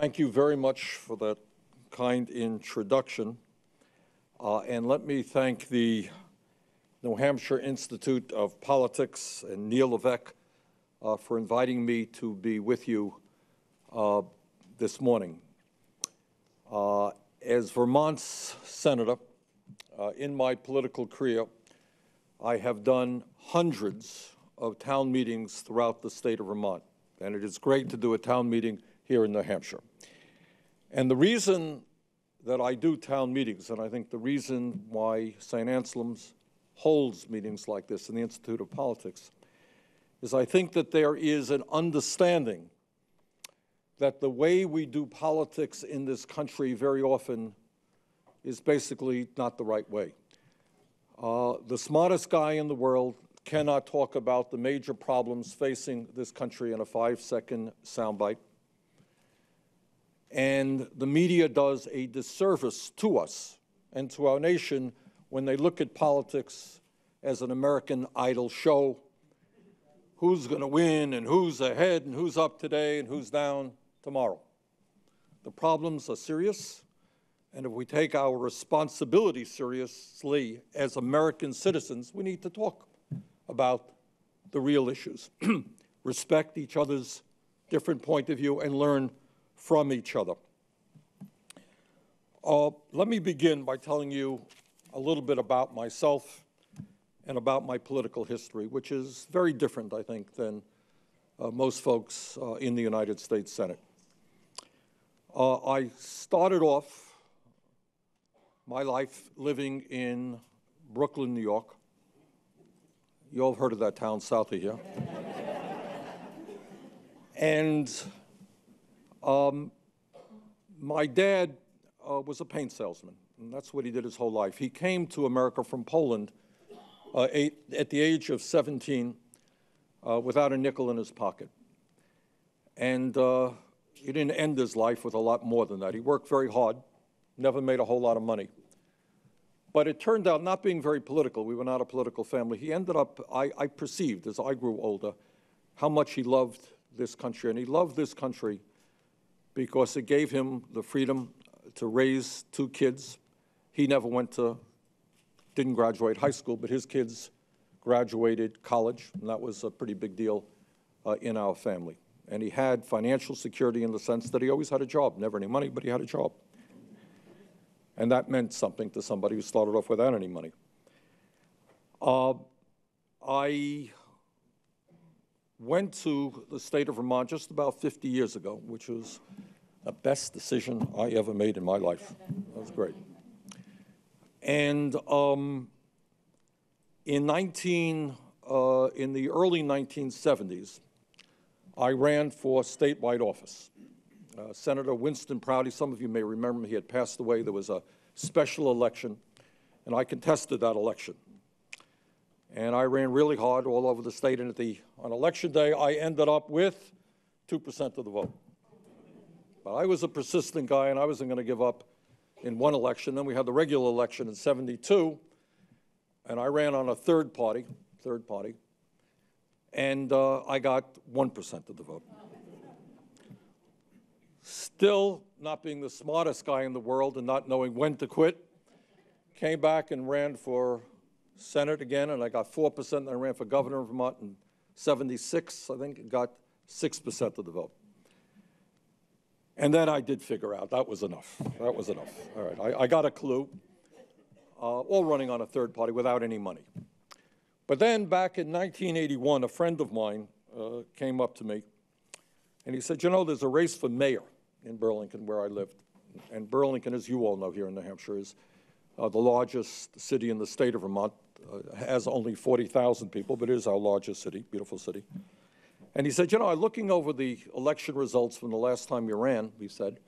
Thank you very much for that kind introduction. And let me thank the New Hampshire Institute of Politics and Neil Levesque for inviting me to be with you this morning. As Vermont's senator, in my political career, I have done hundreds of town meetings throughout the state of Vermont, and it is great to do a town meeting here in New Hampshire. And the reason that I do town meetings, and I think the reason why St. Anselm's holds meetings like this in the Institute of Politics, is I think that there is an understanding that the way we do politics in this country very often is basically not the right way. The smartest guy in the world cannot talk about the major problems facing this country in a 5-second soundbite. And the media does a disservice to us and to our nation when they look at politics as an American Idol show. Who's going to win and who's ahead and who's up today and who's down tomorrow. The problems are serious, and if we take our responsibility seriously as American citizens, we need to talk about the real issues. Respect each other's different point of view and learn from each other. Let me begin by telling you a little bit about myself and about my political history, which is very different, I think, than most folks in the United States Senate. I started off my life living in Brooklyn, New York. You all have heard of that town south of here. And my dad was a paint salesman, and that's what he did his whole life. He came to America from Poland at the age of 17 without a nickel in his pocket. And he didn't end his life with a lot more than that. He worked very hard, never made a whole lot of money. But it turned out, not being very political, we were not a political family, he ended up, I perceived as I grew older, how much he loved this country. And he loved this country because it gave him the freedom to raise 2 kids. He never didn't graduate high school, but his kids graduated college, and that was a pretty big deal in our family. And he had financial security in the sense that he always had a job, never any money, but he had a job. And that meant something to somebody who started off without any money. I went to the state of Vermont just about 50 years ago, which was the best decision I ever made in my life. That was great. And in the early 1970s, I ran for statewide office. Senator Winston Prouty, some of you may remember, he had passed away. There was a special election, and I contested that election. And I ran really hard all over the state, and on election day, I ended up with 2% of the vote. But I was a persistent guy, and I wasn't going to give up in one election. Then we had the regular election in '72, and I ran on a third party, and I got 1% of the vote. Still not being the smartest guy in the world and not knowing when to quit, came back and ran for Senate again, and I got 4%, and I ran for governor of Vermont in '76, I think, and got 6% of the vote. And then I did figure out that was enough. That was enough. All right, I got a clue, all running on a third party without any money. But then back in 1981, a friend of mine came up to me, and he said, you know, there's a race for mayor in Burlington where I lived. And Burlington, as you all know here in New Hampshire, is the largest city in the state of Vermont. Has only 40,000 people, but it is our largest city, beautiful city. And he said, you know, I'm looking over the election results from the last time you ran, he said,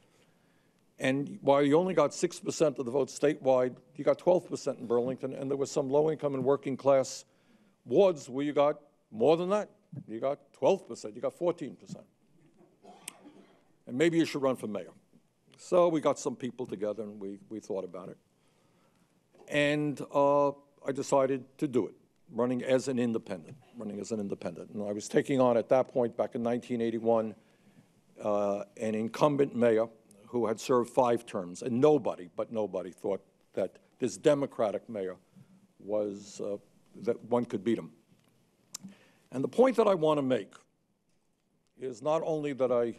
and while you only got 6% of the vote statewide, you got 12% in Burlington, and there was some low-income and working-class wards where you got more than that. You got 12%, you got 14%. And maybe you should run for mayor. So we got some people together, and we thought about it. And I decided to do it, running as an independent. And I was taking on, at that point, back in 1981, an incumbent mayor who had served 5 terms, and nobody thought that this Democratic mayor was, that one could beat him. And the point that I want to make is not only that I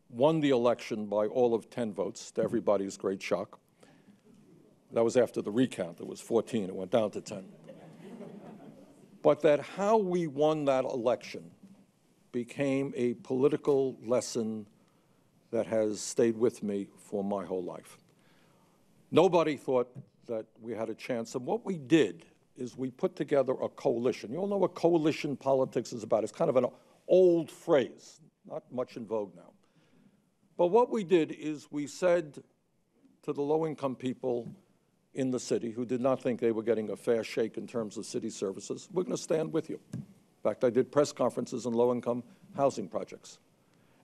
won the election by all of 10 votes, to everybody's great shock. That was after the recount. It was 14. It went down to 10. But that how we won that election became a political lesson that has stayed with me for my whole life. Nobody thought that we had a chance. And what we did is we put together a coalition. You all know what coalition politics is about. It's kind of an old phrase, not much in vogue now. But what we did is we said to the low-income people in the city who did not think they were getting a fair shake in terms of city services, we're going to stand with you. In fact, I did press conferences on low-income housing projects.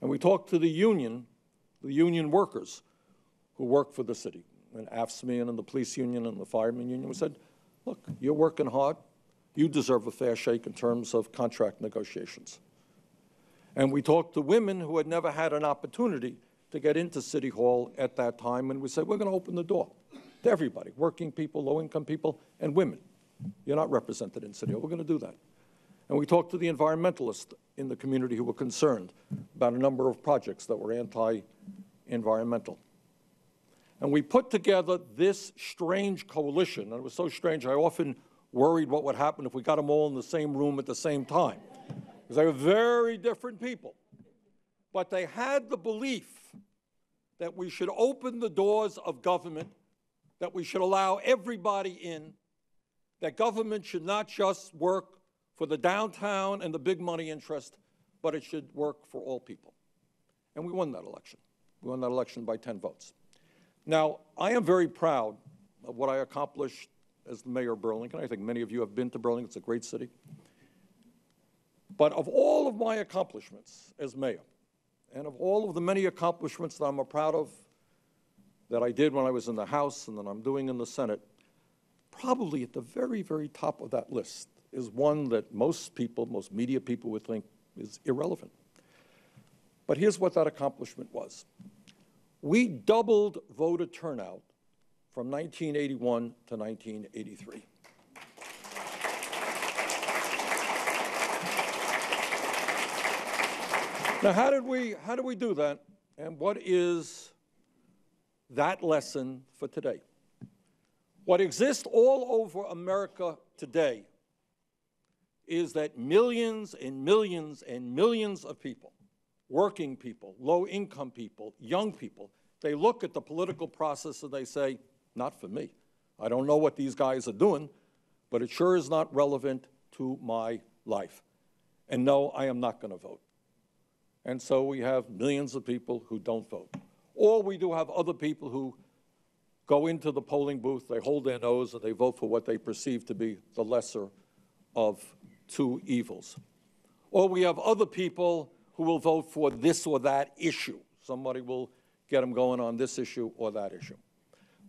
And we talked to the union workers who work for the city, and AFSCME and the police union and the fireman union. We said, look, you're working hard. You deserve a fair shake in terms of contract negotiations. And we talked to women who had never had an opportunity to get into City Hall at that time, and we said, we're going to open the door to everybody, working people, low-income people, and women. You're not represented in City Hall. We're going to do that. And we talked to the environmentalists in the community who were concerned about a number of projects that were anti-environmental. And we put together this strange coalition, and it was so strange I often worried what would happen if we got them all in the same room at the same time, because they were very different people. But they had the belief that we should open the doors of government, that we should allow everybody in, that government should not just work for the downtown and the big money interest, but it should work for all people. And we won that election. We won that election by 10 votes. Now, I am very proud of what I accomplished as the mayor of Burlington. I think many of you have been to Burlington. It's a great city. But of all of my accomplishments as mayor, and of all of the many accomplishments that I'm proud of, that I did when I was in the House and that I'm doing in the Senate, probably at the very, very top of that list is one that most people, most media people would think is irrelevant. But here's what that accomplishment was. We doubled voter turnout from 1981 to 1983. Now, how did we do that? And what is that lesson for today? What exists all over America today is that millions and millions and millions of people, working people, low-income people, young people, they look at the political process and they say, not for me. I don't know what these guys are doing, but it sure is not relevant to my life. And no, I am not going to vote. And so we have millions of people who don't vote. Or we do have other people who go into the polling booth, they hold their nose, and they vote for what they perceive to be the lesser of two evils. Or we have other people who will vote for this or that issue. Somebody will get them going on this issue or that issue.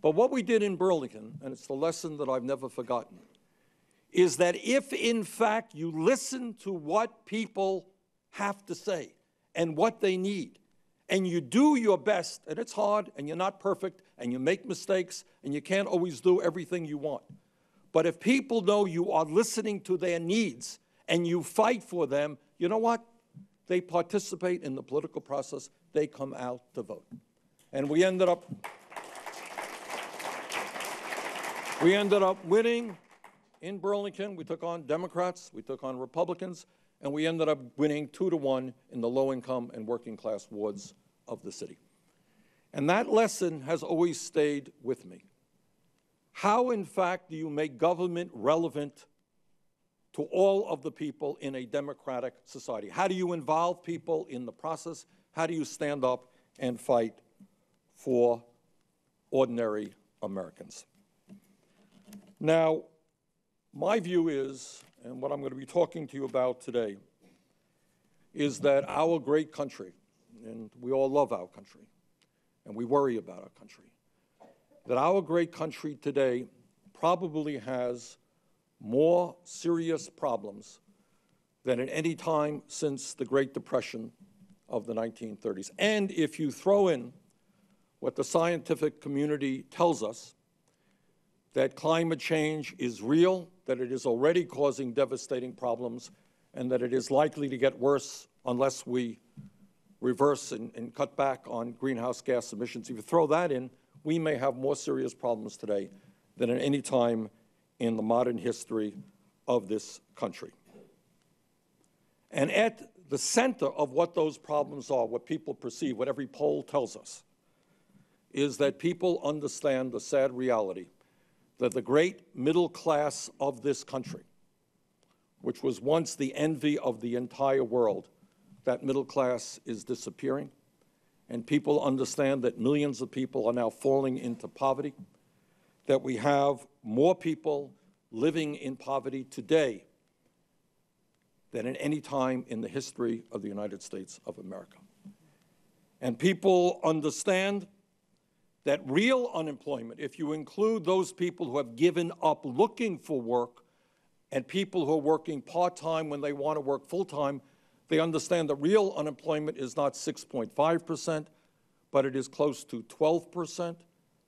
But what we did in Burlington, and it's the lesson that I've never forgotten, is that if, in fact, you listen to what people have to say and what they need, and you do your best, and it's hard, and you're not perfect, and you make mistakes, and you can't always do everything you want. But if people know you are listening to their needs and you fight for them, you know what? They participate in the political process. They come out to vote. And we ended up winning in Burlington. We took on Democrats, we took on Republicans, and we ended up winning 2-1 in the low-income and working-class wards of the city. And that lesson has always stayed with me. How, in fact, do you make government relevant to all of the people in a democratic society? How do you involve people in the process? How do you stand up and fight for ordinary Americans? Now, my view is, and what I'm going to be talking to you about today, is that our great country, and we all love our country, and we worry about our country, that our great country today probably has more serious problems than at any time since the Great Depression of the 1930s. And if you throw in what the scientific community tells us, that climate change is real, that it is already causing devastating problems, and that it is likely to get worse unless we reverse and cut back on greenhouse gas emissions. If you throw that in, we may have more serious problems today than at any time in the modern history of this country. And at the center of what those problems are, what people perceive, what every poll tells us, is that people understand the sad reality that the great middle class of this country, which was once the envy of the entire world, that middle class is disappearing, and people understand that millions of people are now falling into poverty, that we have more people living in poverty today than at any time in the history of the United States of America. And people understand that real unemployment, if you include those people who have given up looking for work and people who are working part-time when they want to work full-time, they understand that real unemployment is not 6.5%, but it is close to 12%,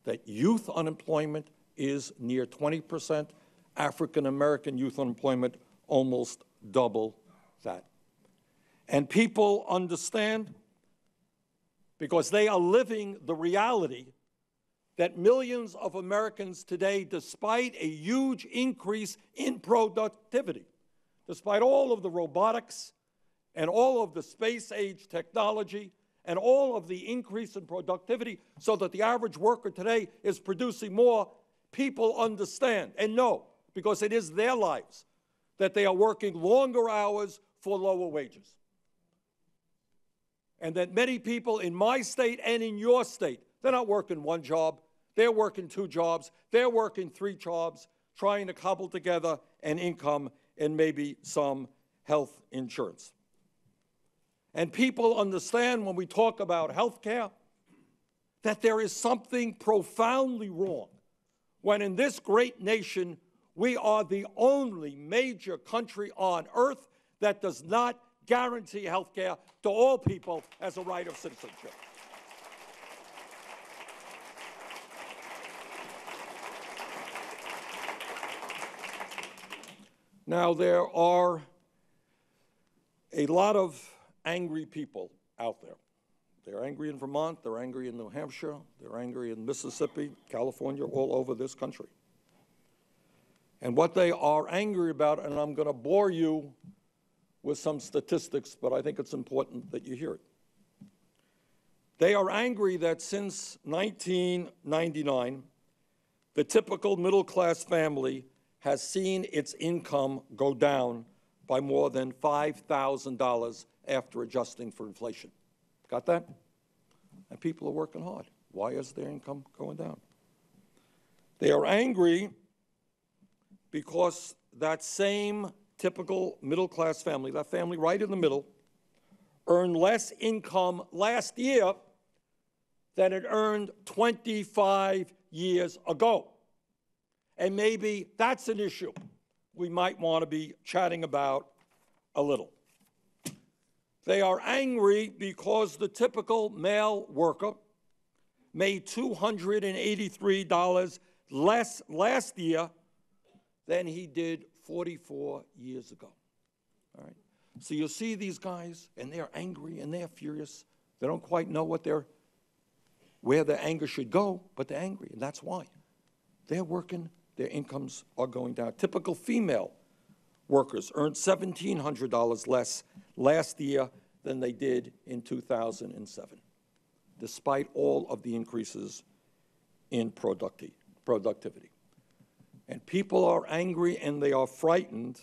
that youth unemployment is near 20%, African-American youth unemployment almost double that. And people understand, because they are living the reality, that millions of Americans today, despite a huge increase in productivity, despite all of the robotics and all of the space-age technology and all of the increase in productivity so that the average worker today is producing more, people understand and know, because it is their lives, that they are working longer hours for lower wages. And that many people in my state and in your state, they're not working one job, they're working two jobs, they're working three jobs, trying to cobble together an income and maybe some health insurance. And people understand when we talk about health care that there is something profoundly wrong when in this great nation we are the only major country on earth that does not guarantee health care to all people as a right of citizenship. Now, there are a lot of angry people out there. They're angry in Vermont, they're angry in New Hampshire, they're angry in Mississippi, California, all over this country. And what they are angry about, and I'm going to bore you with some statistics, but I think it's important that you hear it. They are angry that since 1999, the typical middle-class family has seen its income go down by more than $5,000 after adjusting for inflation. Got that? And people are working hard. Why is their income going down? They are angry because that same typical middle-class family, that family right in the middle, earned less income last year than it earned 25 years ago. And maybe that's an issue we might want to be chatting about a little. They are angry because the typical male worker made $283 less last year than he did 44 years ago. All right? So you see these guys, and they're angry, and they're furious. They don't quite know where their anger should go, but they're angry, and that's why. They're working, their incomes are going down. Typical female workers earned $1,700 less last year than they did in 2007, despite all of the increases in productivity. And people are angry and they are frightened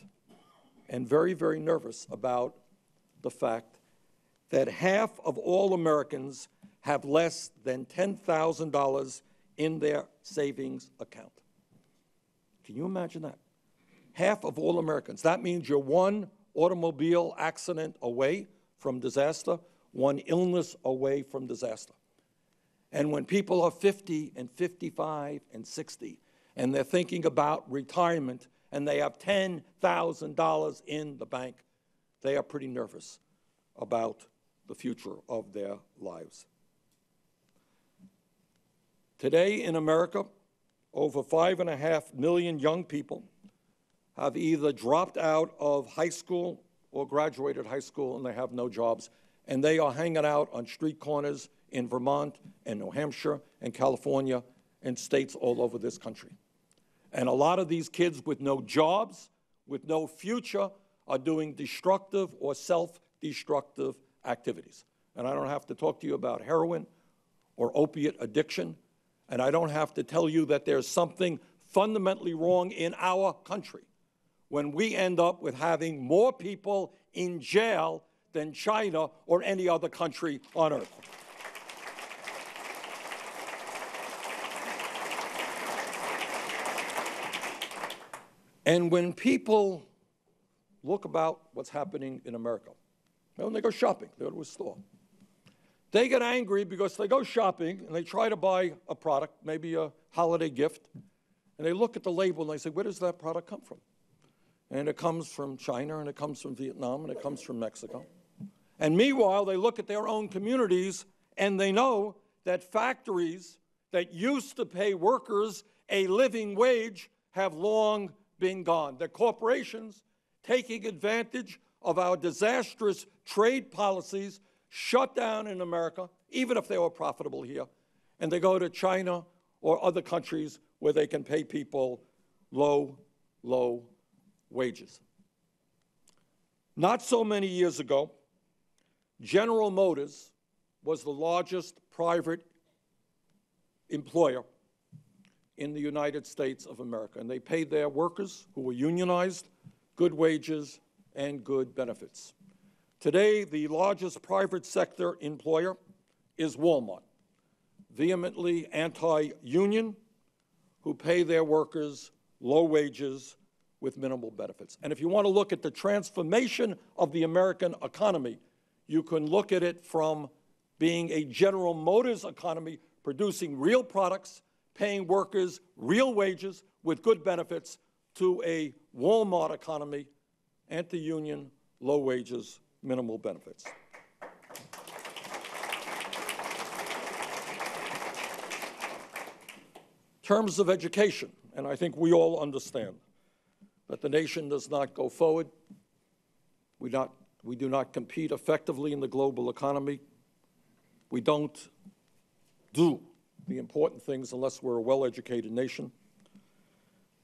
and very, very nervous about the fact that half of all Americans have less than $10,000 in their savings account. Can you imagine that? Half of all Americans. That means you're one automobile accident away from disaster, one illness away from disaster. And when people are 50 and 55 and 60, and they're thinking about retirement, and they have $10,000 in the bank, they are pretty nervous about the future of their lives. Today in America, over 5.5 million young people have either dropped out of high school or graduated high school, and they have no jobs. And they are hanging out on street corners in Vermont and New Hampshire and California and states all over this country. And a lot of these kids with no jobs, with no future, are doing destructive or self-destructive activities. And I don't have to talk to you about heroin or opiate addiction, and I don't have to tell you that there's something fundamentally wrong in our country when we end up with having more people in jail than China or any other country on earth. And when people look about what's happening in America, when they go shopping, they go to a store, they get angry because they go shopping and they try to buy a product, maybe a holiday gift, and they look at the label and they say, where does that product come from? And it comes from China, and it comes from Vietnam, and it comes from Mexico. And meanwhile, they look at their own communities and they know that factories that used to pay workers a living wage have long been gone. That corporations taking advantage of our disastrous trade policies shut down in America, even if they were profitable here, and they go to China or other countries where they can pay people low wages. Not so many years ago, General Motors was the largest private employer in the United States of America, and they paid their workers, who were unionized, good wages and good benefits. Today, the largest private sector employer is Walmart, vehemently anti-union, who pay their workers low wages with minimal benefits. And if you want to look at the transformation of the American economy, you can look at it from being a General Motors economy, producing real products, paying workers real wages with good benefits, to a Walmart economy, anti-union, low wages, minimal benefits. In terms of education, and I think we all understand that the nation does not go forward. We do not compete effectively in the global economy. We don't do the important things unless we're a well-educated nation.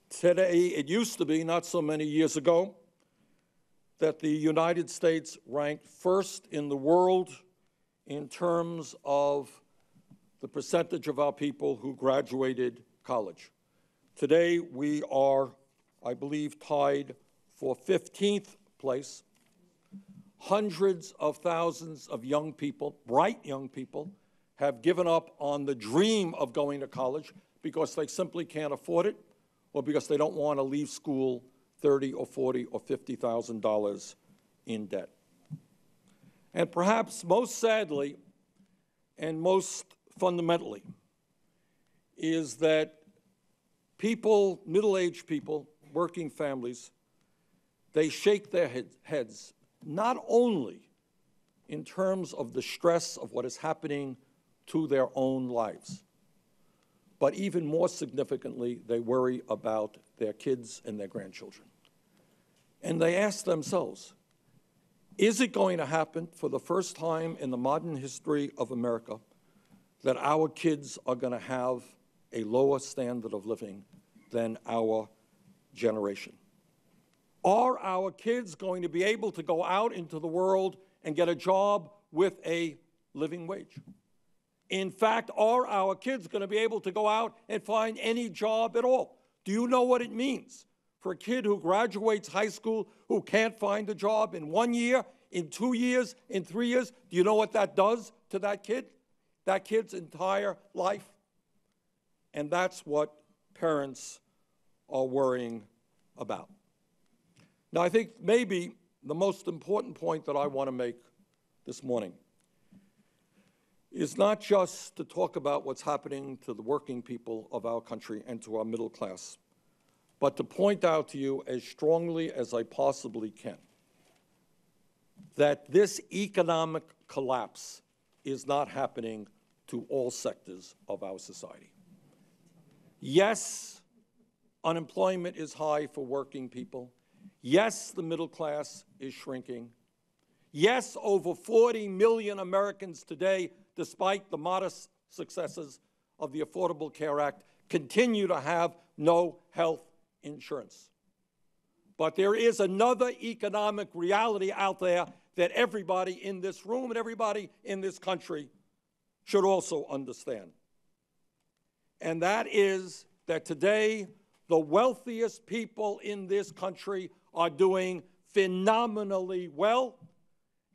Today, it used to be, not so many years ago, that the United States ranked first in the world in terms of the percentage of our people who graduated college. Today, we are, I believe, tied for 15th place. Hundreds of thousands of young people, bright young people, have given up on the dream of going to college because they simply can't afford it, or because they don't want to leave school $30,000 or $40,000 or $50,000 in debt. And perhaps most sadly and most fundamentally is that people, middle-aged people, working families, they shake their heads, not only in terms of the stress of what is happening to their own lives, but even more significantly, they worry about their kids and their grandchildren. And they ask themselves, is it going to happen for the first time in the modern history of America that our kids are going to have a lower standard of living than our generation? Are our kids going to be able to go out into the world and get a job with a living wage? In fact, are our kids going to be able to go out and find any job at all? Do you know what it means for a kid who graduates high school who can't find a job in 1 year, in 2 years, in 3 years? Do you know what that does to that kid, that kid's entire life? And that's what parents are worrying about. Now, I think maybe the most important point that I want to make this morning is not just to talk about what's happening to the working people of our country and to our middle class, but to point out to you as strongly as I possibly can that this economic collapse is not happening to all sectors of our society. Yes, unemployment is high for working people. Yes, the middle class is shrinking. Yes, over 40 million Americans today, despite the modest successes of the Affordable Care Act, continue to have no health insurance. But there is another economic reality out there that everybody in this room and everybody in this country should also understand. And that is that today, the wealthiest people in this country are doing phenomenally well,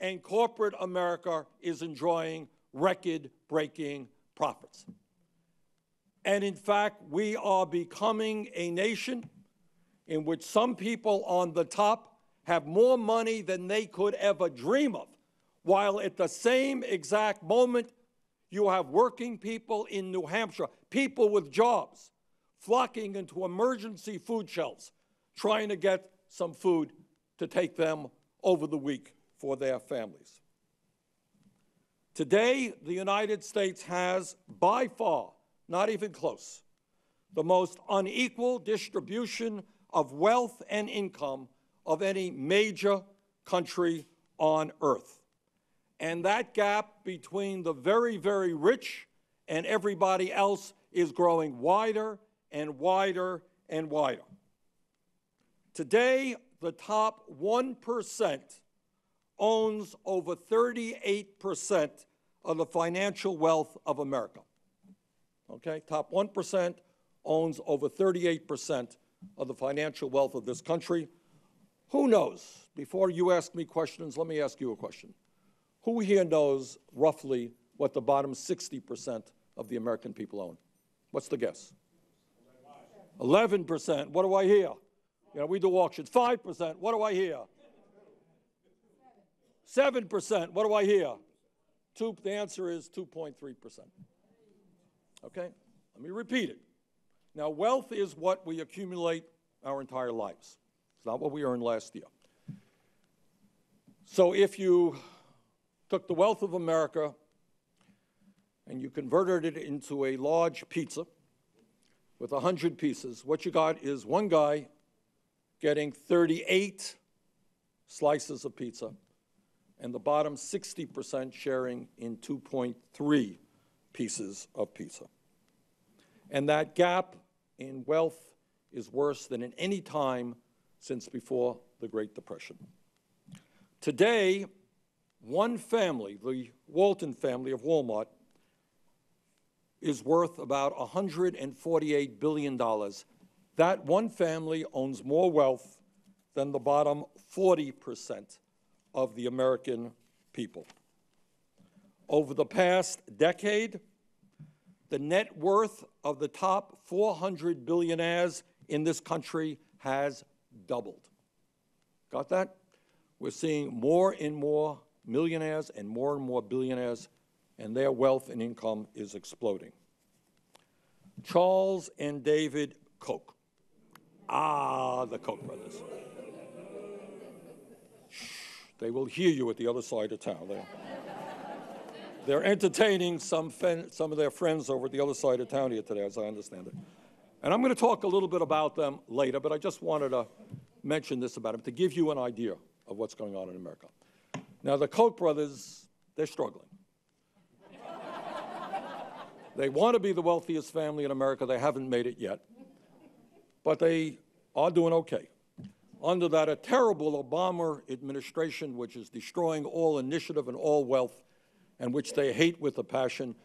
and corporate America is enjoying record-breaking profits. And in fact, we are becoming a nation in which some people on the top have more money than they could ever dream of, while at the same exact moment, you have working people in New Hampshire, people with jobs, flocking into emergency food shelves, trying to get some food to take them over the week for their families. Today, the United States has, by far, not even close, the most unequal distribution of wealth and income of any major country on earth. And that gap between the very, very rich and everybody else is growing wider and wider and wider. Today, the top 1% owns over 38% of the financial wealth of America. Okay, top 1% owns over 38% of the financial wealth of this country. Who knows? Before you ask me questions, let me ask you a question. Who here knows roughly what the bottom 60% of the American people own? What's the guess? 11%. What do I hear? You know, we do auctions. 5%. What do I hear? 7%. What do I hear? The answer is 2.3%. Okay? Let me repeat it. Now, wealth is what we accumulate our entire lives. It's not what we earned last year. So if you took the wealth of America and you converted it into a large pizza with 100 pieces, what you got is one guy getting 38 slices of pizza and the bottom 60% sharing in 2.3 pieces of pizza. And that gap in wealth is worse than in any time since before the Great Depression. Today, one family, the Walton family of Walmart, is worth about $148 billion. That one family owns more wealth than the bottom 40% of the American people. Over the past decade, the net worth of the top 400 billionaires in this country has doubled. Got that? We're seeing more and more millionaires and more billionaires, and their wealth and income is exploding. Charles and David Koch. Ah, the Koch brothers. Shh, they will hear you at the other side of town. They're entertaining some of their friends over at the other side of town here today, as I understand it. And I'm going to talk a little bit about them later, but I just wanted to mention this about them to give you an idea of what's going on in America. Now, the Koch brothers, they're struggling. They want to be the wealthiest family in America. They haven't made it yet. But they are doing okay. Under that a terrible Obama administration, which is destroying all initiative and all wealth, and which they hate with a passion,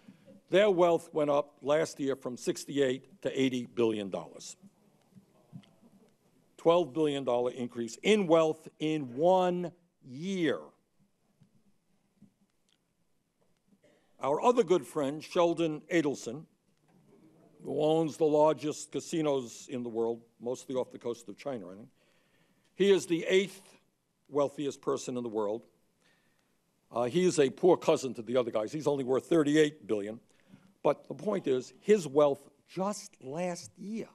their wealth went up last year from $68 to $80 billion. $12 billion increase in wealth in 1 year. Our other good friend, Sheldon Adelson, who owns the largest casinos in the world, mostly off the coast of China, I think. He is the 8th wealthiest person in the world. He is a poor cousin to the other guys. He's only worth $38 billion. But the point is, his wealth just last year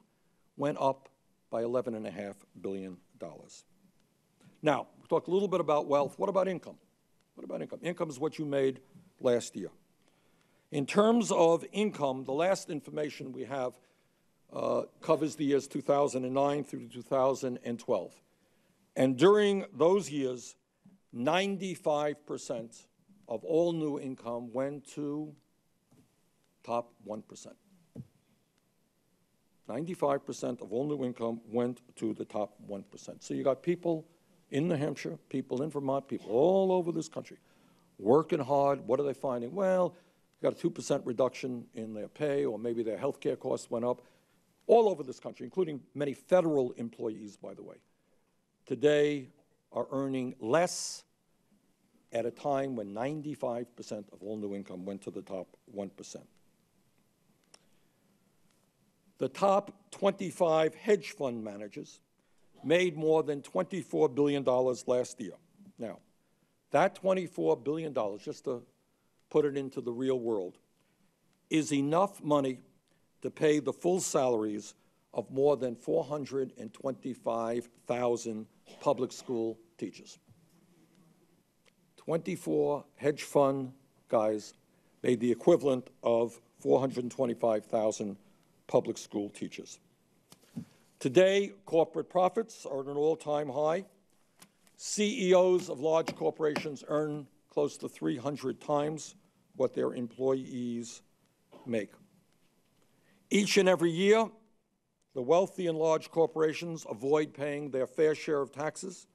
went up by $11.5 billion. Now, we'll talk a little bit about wealth. What about income? What about income? Income is what you made last year. In terms of income, the last information we have covers the years 2009 through 2012. And during those years, 95% of all new income went to top 1%. 95% of all new income went to the top 1%. So you got people in New Hampshire, people in Vermont, people all over this country working hard. What are they finding? Well, you got a 2% reduction in their pay, or maybe their health care costs went up. All over this country, including many federal employees, by the way, today are earning less at a time when 95% of all new income went to the top 1%. The top 25 hedge fund managers made more than $24 billion last year. Now, that $24 billion, just to put it into the real world, is enough money to pay the full salaries of more than 425,000 public school teachers. 24 hedge fund guys made the equivalent of 425,000 public school teachers. Today, corporate profits are at an all-time high. CEOs of large corporations earn close to 300 times what their employees make. Each and every year, the wealthy and large corporations avoid paying their fair share of taxes.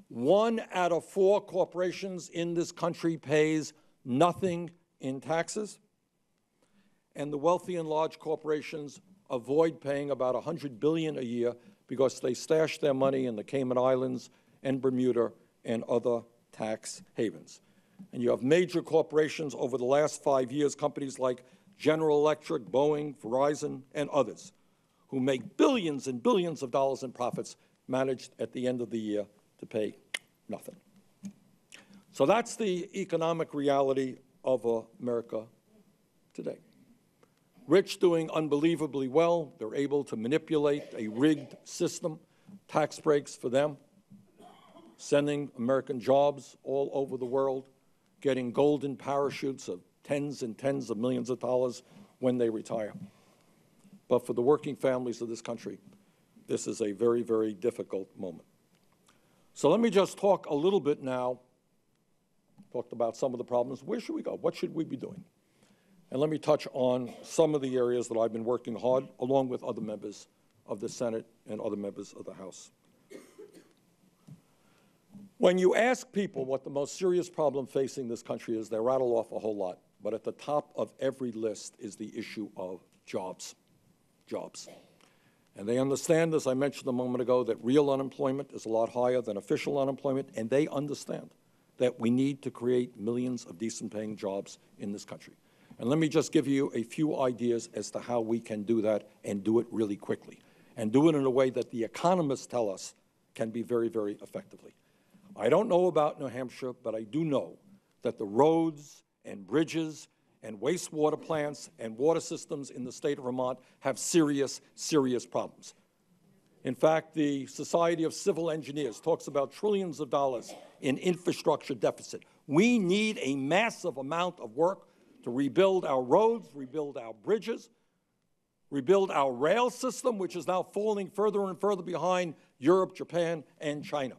1 out of 4 corporations in this country pays nothing in taxes. And the wealthy and large corporations avoid paying about $100 billion a year because they stash their money in the Cayman Islands and Bermuda and other tax havens. And you have major corporations over the last 5 years, companies like General Electric, Boeing, Verizon, and others, who make billions and billions of dollars in profits, managed at the end of the year to pay nothing. So that's the economic reality of America today. Rich doing unbelievably well. They're able to manipulate a rigged system, tax breaks for them, sending American jobs all over the world, getting golden parachutes of tens and tens of millions of dollars when they retire. But for the working families of this country, this is a very, very difficult moment. So let me just talk a little bit now, talked about some of the problems. Where should we go? What should we be doing? And let me touch on some of the areas that I've been working hard, along with other members of the Senate and other members of the House. When you ask people what the most serious problem facing this country is, they rattle off a whole lot. But at the top of every list is the issue of jobs. Jobs. And they understand, as I mentioned a moment ago, that real unemployment is a lot higher than official unemployment, and they understand that we need to create millions of decent-paying jobs in this country. And let me just give you a few ideas as to how we can do that and do it really quickly, and do it in a way that the economists tell us can be very, very effectively. I don't know about New Hampshire, but I do know that the roads and bridges and wastewater plants and water systems in the state of Vermont have serious, serious problems. In fact, the Society of Civil Engineers talks about trillions of dollars in infrastructure deficit. We need a massive amount of work to rebuild our roads, rebuild our bridges, rebuild our rail system, which is now falling further and further behind Europe, Japan, and China.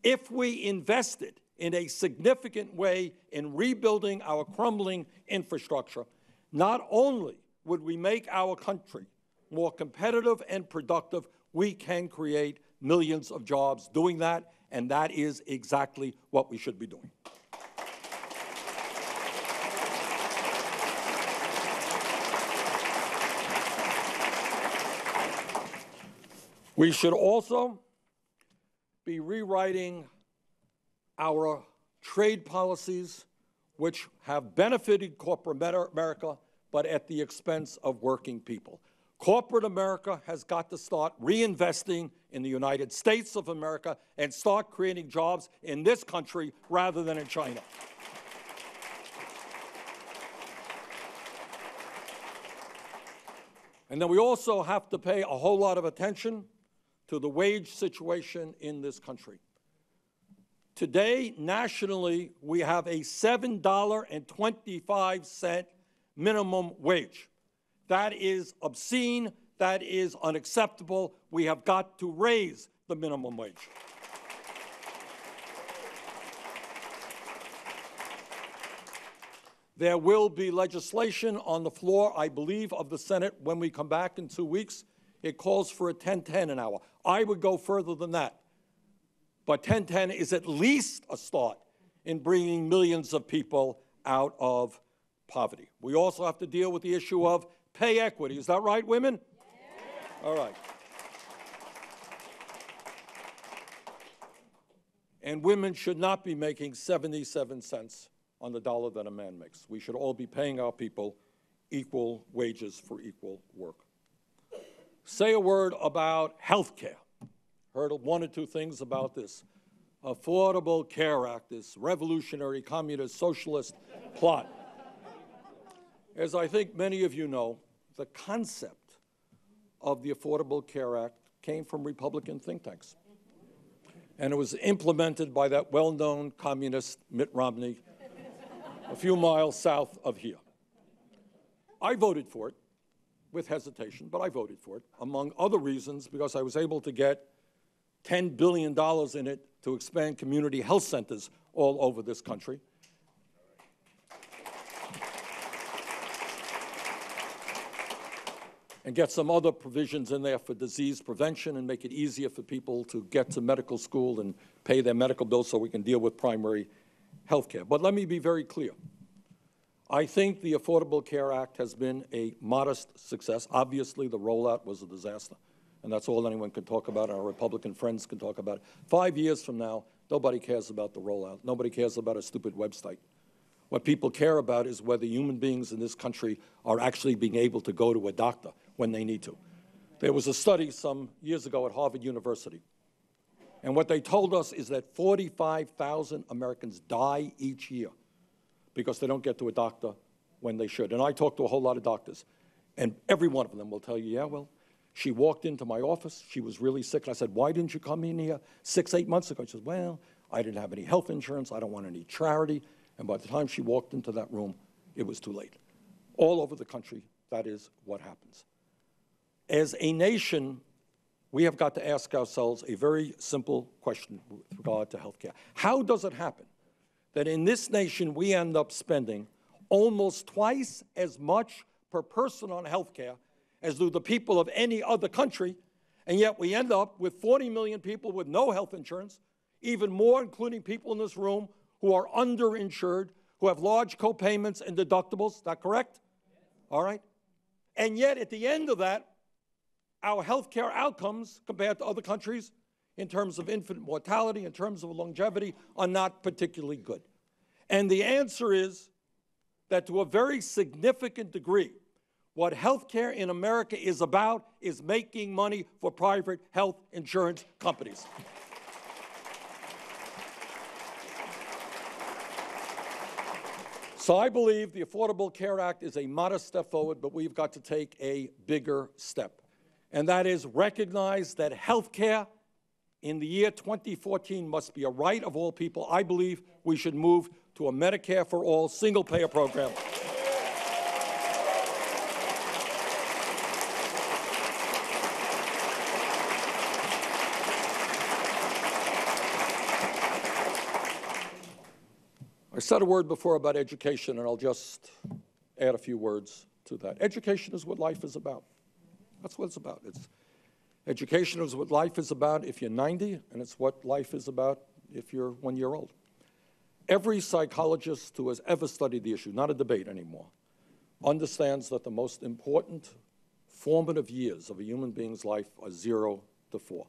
If we invested in a significant way in rebuilding our crumbling infrastructure, not only would we make our country more competitive and productive, we can create millions of jobs doing that, and that is exactly what we should be doing. We should also be rewriting our trade policies, which have benefited corporate America, but at the expense of working people. Corporate America has got to start reinvesting in the United States of America and start creating jobs in this country rather than in China. And then we also have to pay a whole lot of attention to the wage situation in this country. Today, nationally, we have a $7.25 minimum wage. That is obscene. That is unacceptable. We have got to raise the minimum wage. There will be legislation on the floor, I believe, of the Senate when we come back in 2 weeks. It calls for a 10-10 an hour. I would go further than that. But 10-10 is at least a start in bringing millions of people out of poverty. We also have to deal with the issue of pay equity. Is that right, women? Yeah. All right. And women should not be making 77 cents on the dollar that a man makes. We should all be paying our people equal wages for equal work. Say a word about health care. Heard one or two things about this Affordable Care Act, this revolutionary communist socialist plot. As I think many of you know, the concept of the Affordable Care Act came from Republican think tanks. And it was implemented by that well-known communist Mitt Romney a few miles south of here. I voted for it with hesitation, but I voted for it, among other reasons, because I was able to get $10 billion in it to expand community health centers all over this country. And get some other provisions in there for disease prevention and make it easier for people to get to medical school and pay their medical bills so we can deal with primary health care. But let me be very clear. I think the Affordable Care Act has been a modest success. Obviously, the rollout was a disaster, and that's all anyone can talk about. Our Republican friends can talk about it. 5 years from now, nobody cares about the rollout. Nobody cares about a stupid website. What people care about is whether human beings in this country are actually being able to go to a doctor when they need to. There was a study some years ago at Harvard University, and what they told us is that 45,000 Americans die each year because they don't get to a doctor when they should. And I talked to a whole lot of doctors, and every one of them will tell you, yeah, well, she walked into my office, she was really sick, and I said, why didn't you come in here 6, 8 months ago? She said, well, I didn't have any health insurance, I don't want any charity, and by the time she walked into that room, it was too late. All over the country, that is what happens. As a nation, we have got to ask ourselves a very simple question with regard to health care. How does it happen that in this nation we end up spending almost twice as much per person on health care as do the people of any other country, and yet we end up with 40 million people with no health insurance, even more, including people in this room who are underinsured, who have large co-payments and deductibles. Is that correct? All right. And yet, at the end of that, our health care outcomes compared to other countries in terms of infant mortality, in terms of longevity, are not particularly good. And the answer is that to a very significant degree, what health care in America is about is making money for private health insurance companies. So I believe the Affordable Care Act is a modest step forward, but we've got to take a bigger step. And that is recognize that health care in the year 2014 must be a right of all people. I believe we should move to a Medicare for all single-payer program. I said a word before about education, and I'll just add a few words to that. Education is what life is about. That's what it's about. Education is what life is about if you're 90, and it's what life is about if you're 1 year old. Every psychologist who has ever studied the issue, not a debate anymore, understands that the most important formative years of a human being's life are 0 to 4.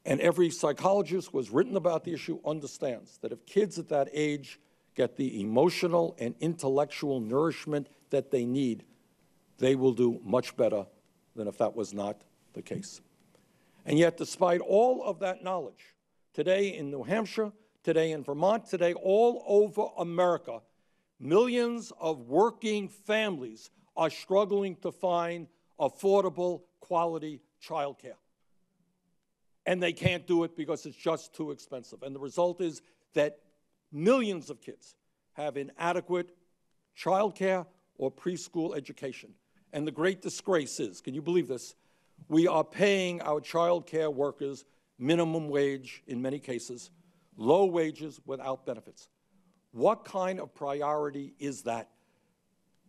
And every psychologist who has written about the issue understands that if kids at that age get the emotional and intellectual nourishment that they need, they will do much better than if that was not the case. And yet, despite all of that knowledge, today in New Hampshire, today in Vermont, today all over America, millions of working families are struggling to find affordable, quality childcare. and they can't do it because it's just too expensive. And the result is that millions of kids have inadequate childcare or preschool education. And the great disgrace is, can you believe this? We are paying our childcare workers minimum wage in many cases, low wages without benefits. What kind of priority is that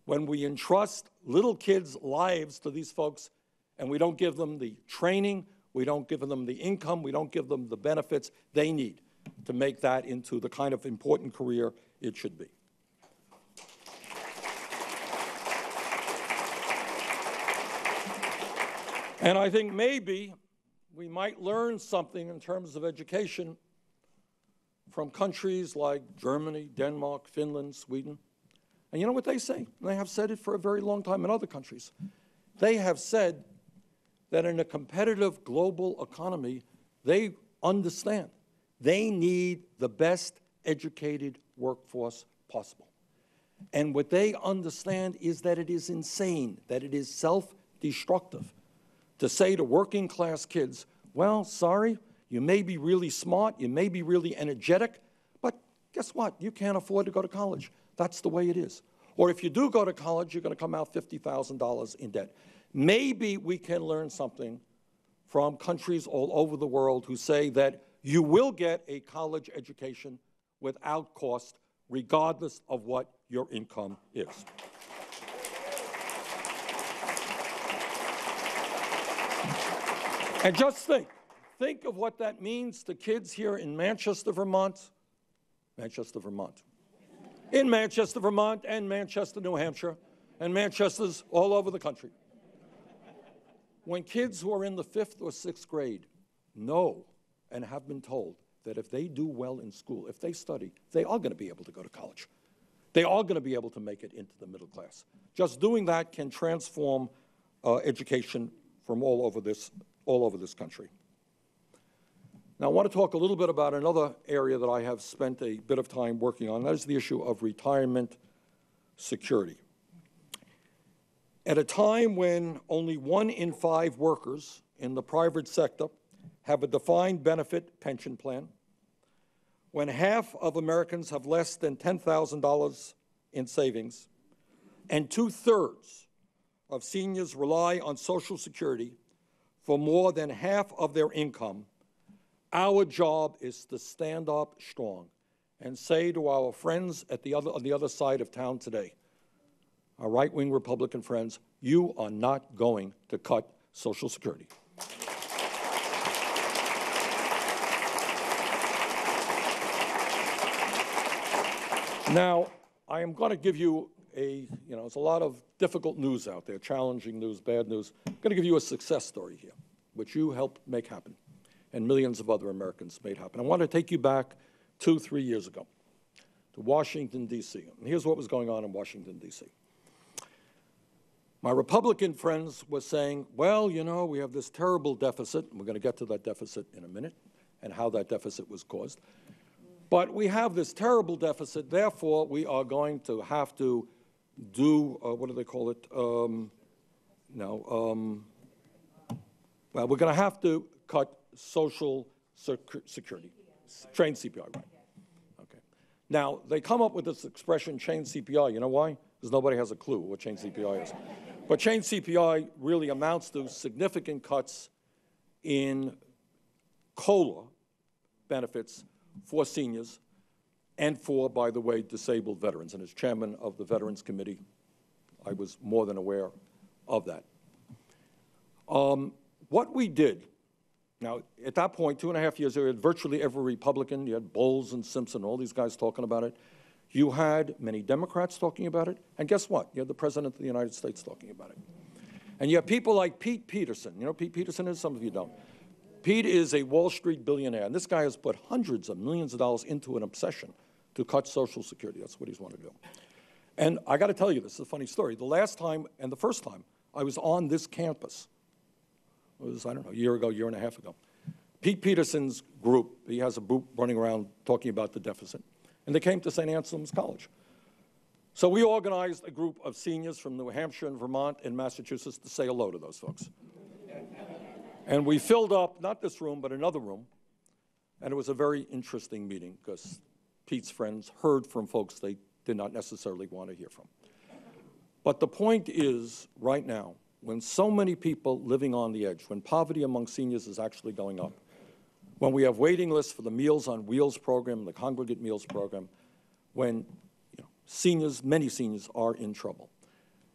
when we entrust little kids' lives to these folks and we don't give them the training, we don't give them the income, we don't give them the benefits they need to make that into the kind of important career it should be? And I think maybe we might learn something in terms of education from countries like Germany, Denmark, Finland, Sweden. And you know what they say? And they have said it for a very long time in other countries. They have said that in a competitive global economy, they understand they need the best educated workforce possible. And what they understand is that it is insane, that it is self-destructive to say to working class kids, well, sorry, you may be really smart, you may be really energetic, but guess what? You can't afford to go to college. That's the way it is. Or if you do go to college, you're going to come out $50,000 in debt. Maybe we can learn something from countries all over the world who say that you will get a college education without cost, regardless of what your income is. And just think of what that means to kids here in Manchester, Vermont, in Manchester, Vermont, and Manchester, New Hampshire, and Manchesters all over the country. When kids who are in the 5th or 6th grade know and have been told that if they do well in school, if they study, they are going to be able to go to college. They are going to be able to make it into the middle class. Just doing that can transform education from all over this country. Now, I want to talk a little bit about another area that I have spent a bit of time working on. That is the issue of retirement security. At a time when only 1 in 5 workers in the private sector have a defined benefit pension plan, when half of Americans have less than $10,000 in savings, and 2/3 of seniors rely on Social Security for more than half of their income, our job is to stand up strong and say to our friends on the other side of town today, our right-wing Republican friends, you are not going to cut Social Security. Now, I am going to give you there's a lot of difficult news out there, challenging news, bad news. I'm going to give you a success story here, which you helped make happen, and millions of other Americans made happen. I want to take you back 2-3 years ago to Washington, D.C. And here's what was going on in Washington, D.C. My Republican friends were saying, well, we have this terrible deficit, and we're going to get to that deficit in a minute and how that deficit was caused. But we have this terrible deficit, therefore we are going to have to do, what do they call it? Well, we're going to have to cut Social Security, train CPI, right? Okay. Now, they come up with this expression, chain CPI. You know why? Because nobody has a clue what chain CPI is. But chain CPI really amounts to significant cuts in COLA benefits for seniors and for, by the way, disabled veterans. And as chairman of the Veterans Committee, I was more than aware of that. What we did, now, at that point, 2.5 years ago, you had virtually every Republican. You had Bowles and Simpson, all these guys talking about it. You had many Democrats talking about it. And guess what? You had the President of the United States talking about it. And you have people like Pete Peterson. You know who Pete Peterson is? Some of you don't. Pete is a Wall Street billionaire, and this guy has put hundreds of millions of dollars into an obsession to cut Social Security. That's what he's wanted to do. And I got to tell you, this is a funny story. The last time and the first time I was on this campus was, I don't know, a year ago, year and a half ago. Pete Peterson's group, he has a group running around talking about the deficit, and they came to St. Anselm's College. So we organized a group of seniors from New Hampshire and Vermont and Massachusetts to say hello to those folks. And we filled up, not this room, but another room, and it was a very interesting meeting because Pete's friends heard from folks they did not necessarily want to hear from. But the point is, right now, when so many people living on the edge, when poverty among seniors is actually going up, when we have waiting lists for the Meals on Wheels program, the congregate meals program, when seniors, many seniors are in trouble,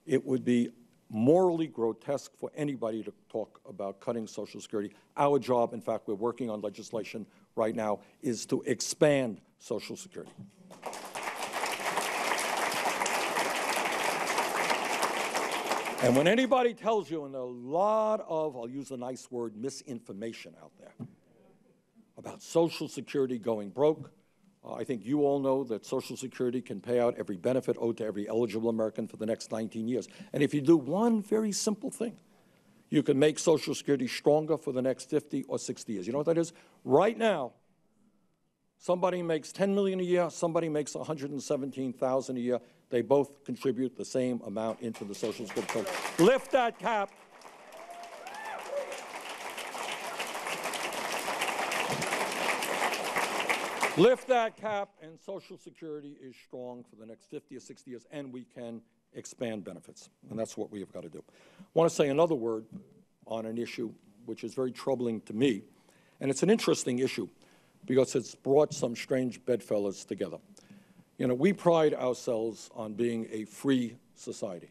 it would be morally grotesque for anybody to talk about cutting Social Security. Our job, in fact, we're working on legislation right now, is to expand Social Security. And when anybody tells you, and a lot of, I'll use the nice word, misinformation out there about Social Security going broke, I think you all know that Social Security can pay out every benefit owed to every eligible American for the next 19 years. And if you do one very simple thing, you can make Social Security stronger for the next 50 or 60 years. You know what that is? Right now, somebody makes $10 million a year, somebody makes $117,000 a year. They both contribute the same amount into the Social Security program. Lift that cap. Lift that cap, and Social Security is strong for the next 50 or 60 years, and we can expand benefits, and that's what we have got to do. I want to say another word on an issue which is very troubling to me, and it's an interesting issue because it's brought some strange bedfellows together. We pride ourselves on being a free society,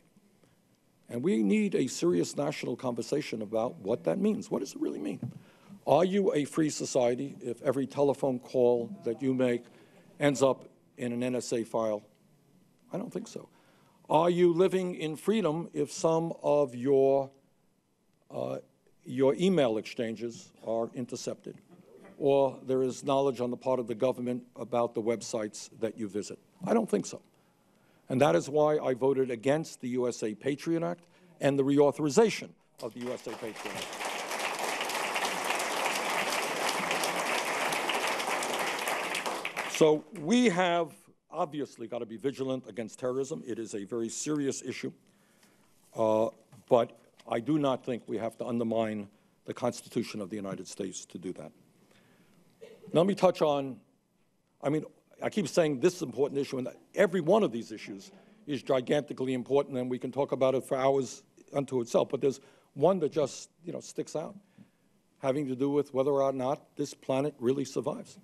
and we need a serious national conversation about what that means. What does it really mean? Are you a free society if every telephone call that you make ends up in an NSA file? I don't think so. Are you living in freedom if some of your email exchanges are intercepted, or there is knowledge on the part of the government about the websites that you visit? I don't think so. And that is why I voted against the USA Patriot Act and the reauthorization of the USA Patriot Act. So we have obviously got to be vigilant against terrorism. It is a very serious issue, but I do not think we have to undermine the Constitution of the United States to do that. Now, let me touch on, I keep saying this is an important issue, and every one of these issues is gigantically important, and we can talk about it for hours unto itself, but there's one that just, sticks out, having to do with whether or not this planet really survives.